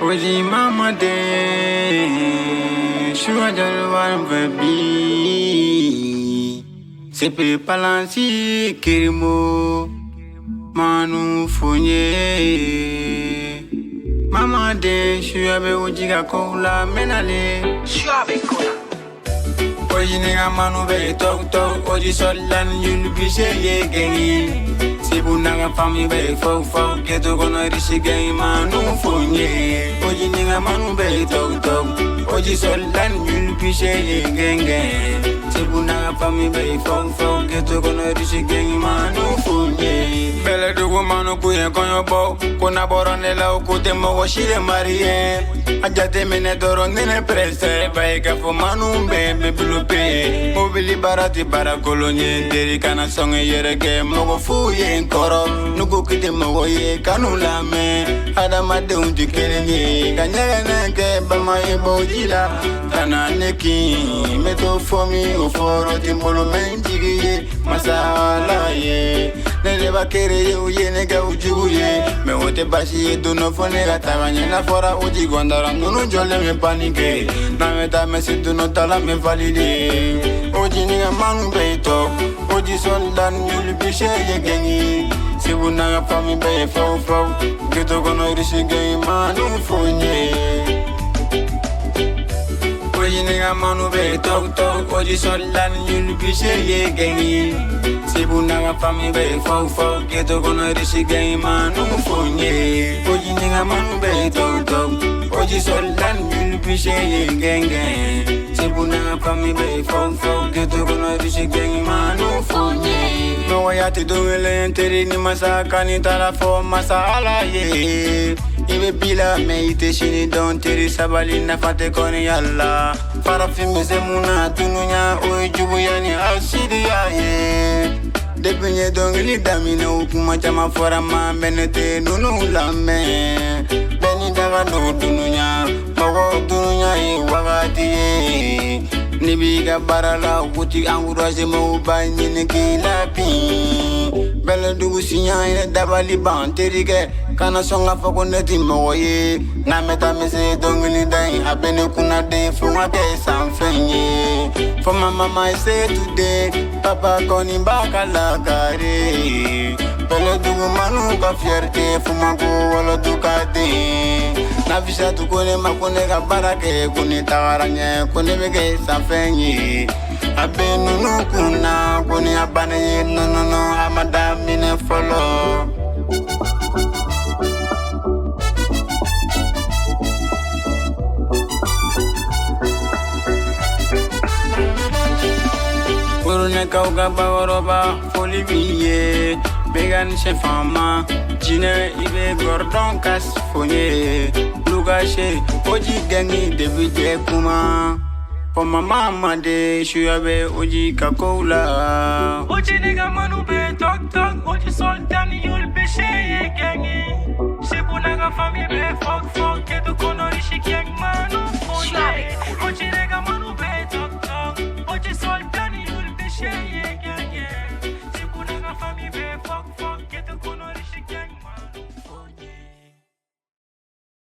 Oji mama de Shua jalwan baby Sepe palansi kirimo Manu fonye Mama de Shua be ujiga kola menale Shua be kola Oji nigga manu be tok tok Oji solan yulu bise ye gengi Sibu naga fami be fo fo Geto kono rishi gengi manu fonye Oji nigga manu be tok tok Oji solan yulu bise ye gengi Sibu naga fami be fo fo Geto kono rishi gengi manu fonye Bele dugu manu kuye konyo bo Kuna borone la ukute mogo shire marie Ajate mene doro nene prese Baika fo manu bebe blupe Mobili barati bara kolonye Deri kana songe yereke mogo fuye nkoro Nugu kite mogo ye kanu lame Adama de unti kerenye Kanyere neke bama ebo jila Kana neki Meto fomi uforo timbolo menjigi ye Masala ye Nere bakere ye uye nega ujugu ye Me wote bashi ye duno fone gataganye na fora uji gondara Nunu jole me panike Na meta me si duno tala me valide Oji niga manu beito Oji soldan yuli pishe ye gengi Sibu naga fami be fau fau Geto kono rishi gengi manu fonye Oji niga manu be tok tok Oji soldan yuli pishe ye gengi Sibu naga fami be fau fau Geto kono rishi gengi manu fonye Oji niga manu be tok tok Oji soldan yuli pishe ye gengi Sibu naga fami be fau fau Geto kono rishi gengi manu fonye No wayati dungele enteri ni masaka ni talafo masala ye Ibe bila me ite shini don teri sabali na fate koni yalla Farafimbe se muna tununya oi jubu yani asidi ya ye Depinye dongili damine ukuma chama fora ma benete nunu lame Beni daga no tununya Mago tununya i wakati ye Nibiga barala uti angurase mo banyine kilapi Bele dugu sinya ine dabali banterike Kana songa fako neti moye Na meta mese dongili dai Abene kuna de funga ke sanfenye For my mama I say today Papa koni baka lagare Bele dugu manu ka fierte Fuma ko wala dukade Na visha tu kone makone ka barake Kone tawaranye kone bege sanfenye Abe nunu kuna kone abane ye no no no Amada mine follow Kurune kauga bagoroba foli biye Began chefama Jine ibe gordon kas fonye Lugache oji gangi debide kuma For my mama de shuyabe oji kakoula Oji nigga manu be tok tok Oji sultan yul be sheye gengi Sibu naga fami be fok fok Ketu kono rishi geng manu fonye Oji nigga